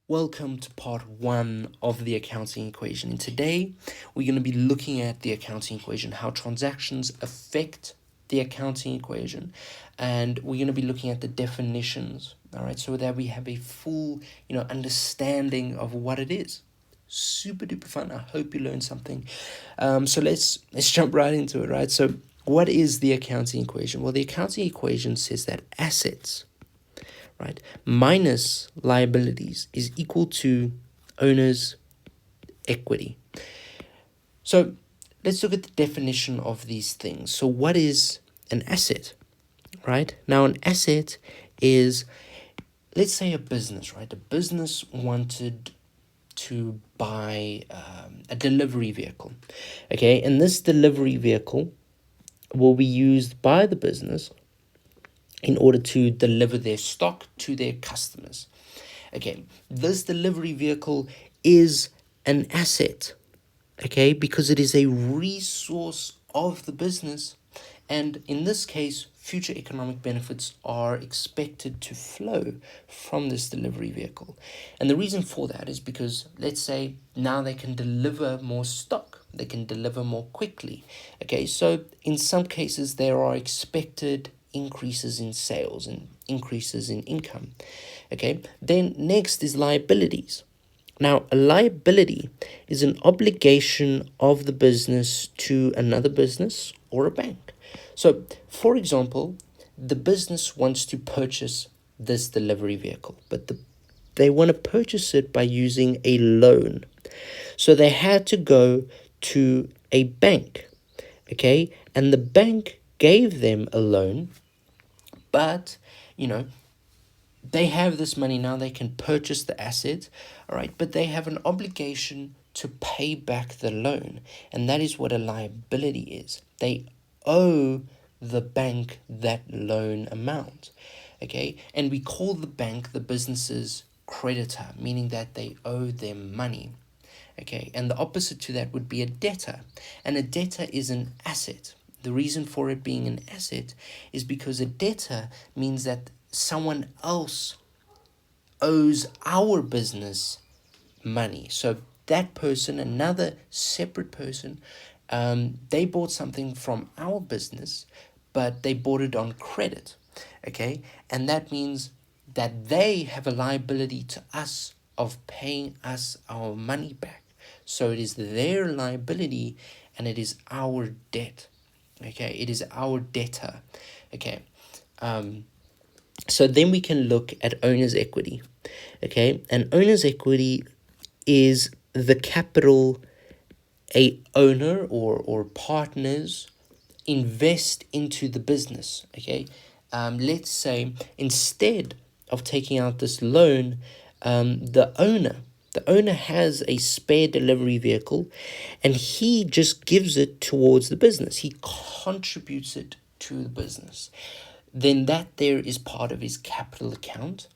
Welcome to part one of the accounting equation. And today we're going to be looking at the accounting equation, how transactions affect the accounting equation, and we're going to be looking at the definitions, all right, so that we have a full, understanding of what it is. Super duper fun. I hope you learned something. So let's jump right into it, right? So what is the accounting equation? Well, the accounting equation says that assets, right, minus liabilities is equal to owner's equity. So let's look at the definition of these things. So what is an asset, right? Now, an asset is, let's say, a business, right? A business wanted to buy a delivery vehicle, okay? And this delivery vehicle will be used by the business in order to deliver their stock to their customers. Okay, this delivery vehicle is an asset, okay, because it is a resource of the business. And in this case, future economic benefits are expected to flow from this delivery vehicle. And the reason for that is because, let's say, now they can deliver more stock, they can deliver more quickly. Okay, so in some cases, there are expected increases in sales and increases in income. Okay, then next is liabilities. Now, a liability is an obligation of the business to another business or a bank. So, for example, the business wants to purchase this delivery vehicle, but they want to purchase it by using a loan. So they had to go to a bank, okay? And the bank gave them a loan, but, they have this money now, they can purchase the asset, all right, but they have an obligation to pay back the loan, and that is what a liability is. They owe the bank that loan amount, okay, and we call the bank the business's creditor, meaning that they owe them money. Okay, and the opposite to that would be a debtor, and a debtor is an asset. The reason for it being an asset is because a debtor means that someone else owes our business money. So that person, another separate person, they bought something from our business, but they bought it on credit. Okay, and that means that they have a liability to us of paying us our money back. So it is their liability and it is our debt. Okay, it is our debtor. Okay, so then we can look at owner's equity. Okay, and owner's equity is the capital a owner or partners invest into the business. Okay, let's say instead of taking out this loan, the owner has a spare delivery vehicle and he just gives it towards the business. He contributes it to the business. Then that there is part of his capital account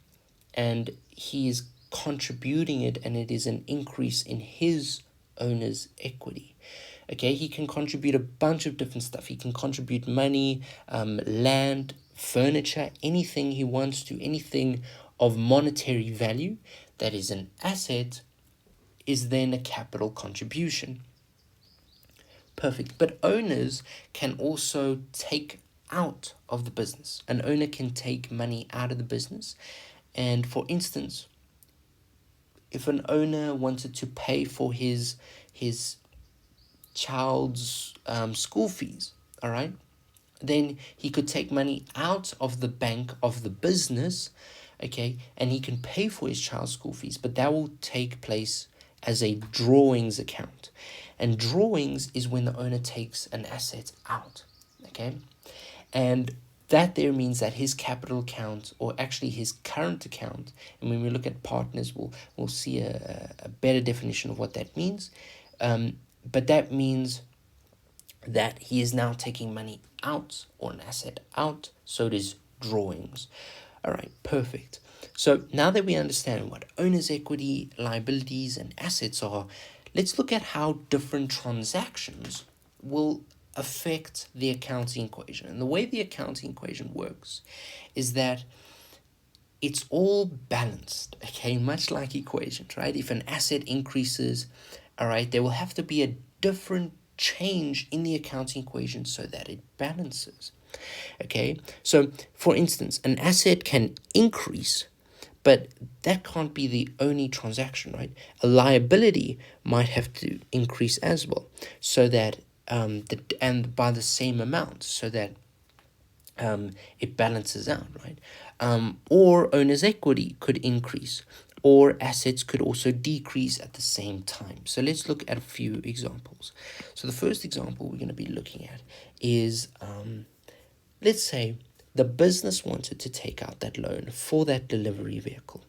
and he is contributing it, and it is an increase in his owner's equity. Okay, he can contribute a bunch of different stuff. He can contribute money, land, furniture, anything he wants to, anything of monetary value that is an asset is then a capital contribution. Perfect. But owners can also take out of the business. An owner can take money out of the business. And for instance, if an owner wanted to pay for his child's school fees, all right, then he could take money out of the bank of the business, okay, and he can pay for his child's school fees, but that will take place as a drawings account. And drawings is when the owner takes an asset out, okay? And that there means that his capital account, or actually his current account, and when we look at partners, we'll see a better definition of what that means. But that means that he is now taking money out, or an asset out, so it is drawings. All right, perfect. So now that we understand what owner's equity, liabilities, and assets are, let's look at how different transactions will affect the accounting equation. And the way the accounting equation works is that it's all balanced, okay, much like equations, right? If an asset increases, all right, there will have to be a different change in the accounting equation so that it balances. Okay, so for instance, an asset can increase, but that can't be the only transaction, right? A liability might have to increase as well, so that and by the same amount, so that it balances out, right? Or owner's equity could increase, or assets could also decrease at the same time. So let's look at a few examples. So the first example we're going to be looking at is, let's say the business wanted to take out that loan for that delivery vehicle.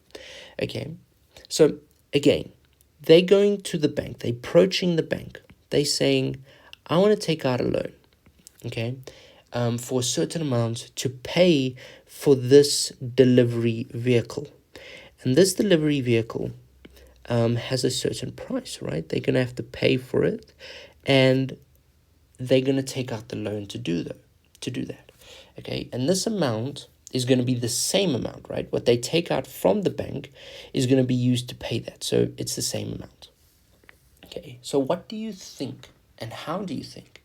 Okay, so again, they're going to the bank, they're approaching the bank, they're saying, I want to take out a loan, okay, for a certain amount to pay for this delivery vehicle. And this delivery vehicle has a certain price, right? They're going to have to pay for it, and they're going to take out the loan to do that. Okay, and this amount is going to be the same amount, right? What they take out from the bank is going to be used to pay that. So it's the same amount. Okay, so what do you think, and how do you think,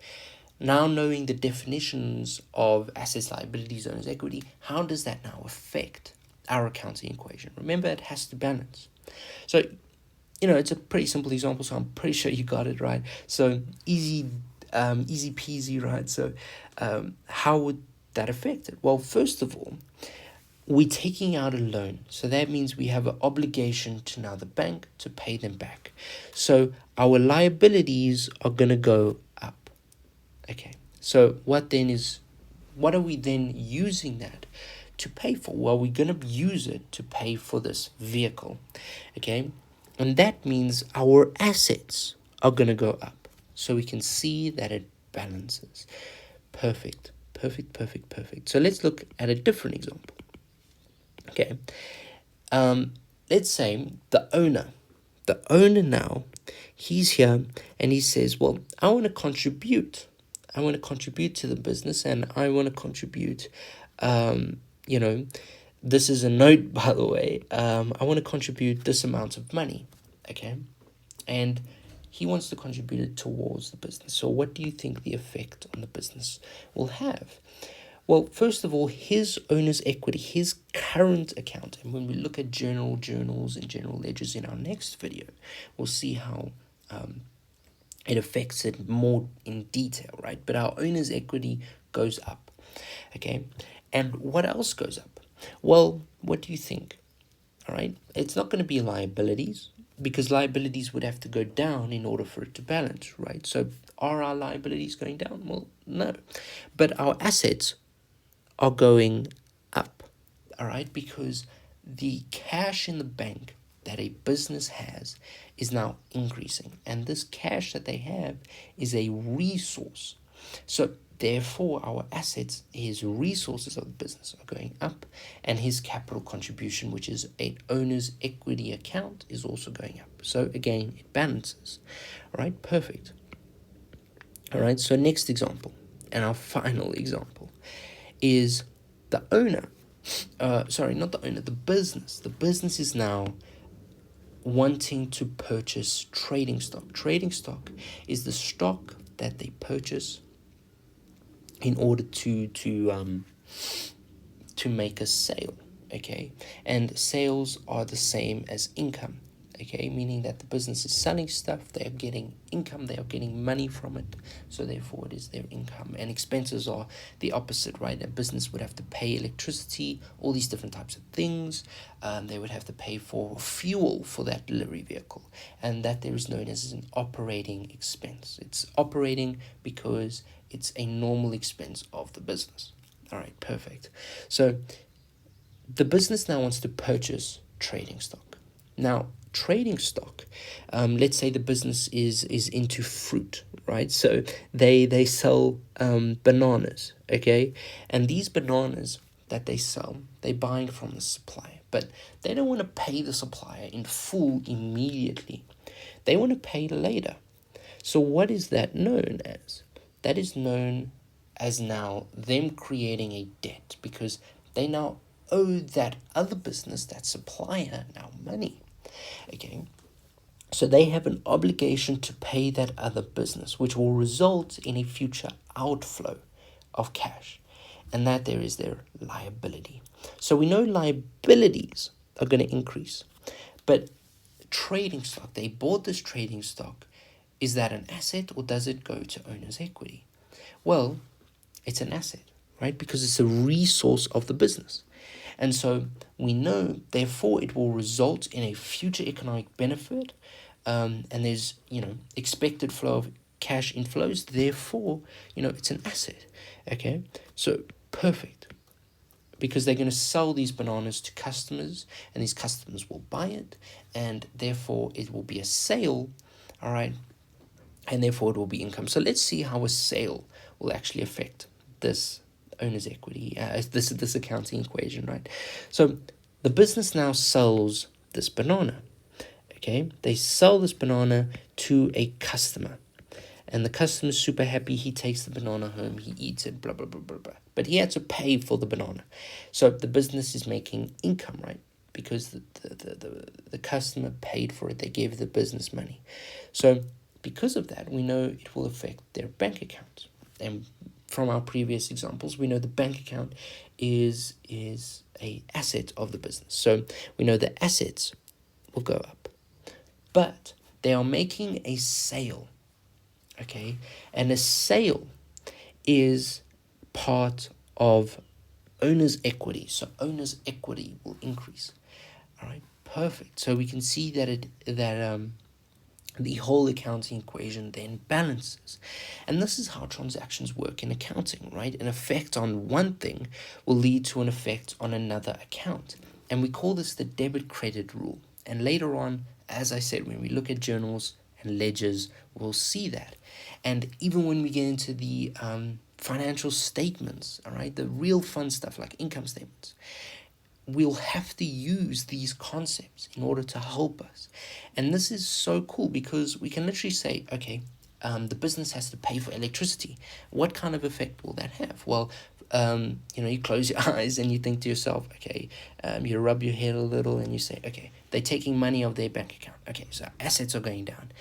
now knowing the definitions of assets, liabilities, owner's equity, how does that now affect our accounting equation? Remember, it has to balance. So, it's a pretty simple example, so I'm pretty sure you got it right. So easy peasy, right? So how would that affect it? Well, first of all, we're taking out a loan. So that means we have an obligation to now the bank to pay them back. So our liabilities are going to go up. Okay. So what are we then using that to pay for? Well, we're going to use it to pay for this vehicle. Okay. And that means our assets are going to go up. So we can see that it balances. Perfect. So let's look at a different example. Okay. Let's say the owner now, he's here and he says, well, I want to contribute to the business, and I want to contribute, this is a note, by the way, I want to contribute this amount of money, okay? And he wants to contribute it towards the business. So what do you think the effect on the business will have? Well, first of all, his owner's equity, his current account, and when we look at general journals and general ledgers in our next video, we'll see how it affects it more in detail, right? But our owner's equity goes up, okay? And what else goes up? Well, what do you think? All right, it's not going to be liabilities, because liabilities would have to go down in order for it to balance, right? So are our liabilities going down? Well, no. But our assets are going up, all right? Because the cash in the bank that a business has is now increasing. And this cash that they have is a resource. So therefore, our assets, his resources of the business, are going up, and his capital contribution, which is an owner's equity account, is also going up. So again, it balances. All right, perfect. All right, so next example, and our final example, is the owner. Not the owner, the business. The business is now wanting to purchase trading stock. Trading stock is the stock that they purchase in order to make a sale, okay? And sales are the same as income, okay? Meaning that the business is selling stuff, they are getting income, they are getting money from it, so therefore it is their income. And expenses are the opposite, right? A business would have to pay electricity, all these different types of things. They would have to pay for fuel for that delivery vehicle, and that there is known as an operating expense. It's operating because it's a normal expense of the business. All right, perfect. So the business now wants to purchase trading stock. Now, trading stock, let's say the business is into fruit, right? So they sell bananas, okay? And these bananas that they sell, they're buying from the supplier, but they don't want to pay the supplier in full immediately. They want to pay later. So what is that known as? That is known as now them creating a debt, because they now owe that other business, that supplier, now money. Okay, so they have an obligation to pay that other business, which will result in a future outflow of cash. And that there is their liability. So we know liabilities are going to increase. But trading stock, they bought this trading stock. Is that an asset or does it go to owner's equity? Well, it's an asset, right? Because it's a resource of the business. And so we know, therefore, it will result in a future economic benefit, and there's, expected flow of cash inflows. Therefore, it's an asset. Okay, so perfect, because they're going to sell these bananas to customers, and these customers will buy it, and therefore it will be a sale, all right, and therefore it will be income. So let's see how a sale will actually affect this owner's equity, this accounting equation, right? So the business now sells this banana. Okay, they sell this banana to a customer, and the customer's super happy. He takes the banana home, he eats it, blah blah blah blah blah. But he had to pay for the banana, so the business is making income, right? Because the customer paid for it, they gave the business money. So because of that, we know it will affect their bank account. And from our previous examples, we know the bank account is a asset of the business. So we know the assets will go up. But they are making a sale, okay? And a sale is part of owner's equity. So owner's equity will increase. All right, perfect. So we can see that the whole accounting equation then balances. And this is how transactions work in accounting, right? An effect on one thing will lead to an effect on another account. And we call this the debit credit rule. And later on, as I said, when we look at journals and ledgers, we'll see that. And even when we get into the financial statements, all right, the real fun stuff like income statements, we'll have to use these concepts in order to help us. And this is so cool because we can literally say, okay, the business has to pay for electricity. What kind of effect will that have? Well, you close your eyes and you think to yourself, okay, you rub your head a little and you say, okay, they're taking money of their bank account. Okay, so assets are going down.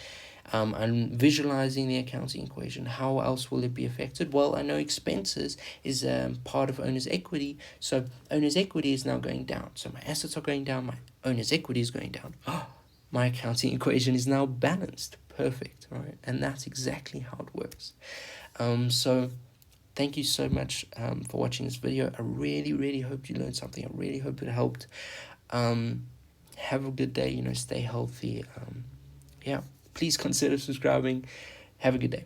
I'm visualizing the accounting equation. How else will it be affected? Well, I know expenses is part of owner's equity. So owner's equity is now going down. So my assets are going down. My owner's equity is going down. Oh, my accounting equation is now balanced. Perfect. All right. And that's exactly how it works. So thank you so much for watching this video. I really, really hope you learned something. I really hope it helped. Have a good day. Stay healthy. Yeah. Please consider subscribing. Have a good day.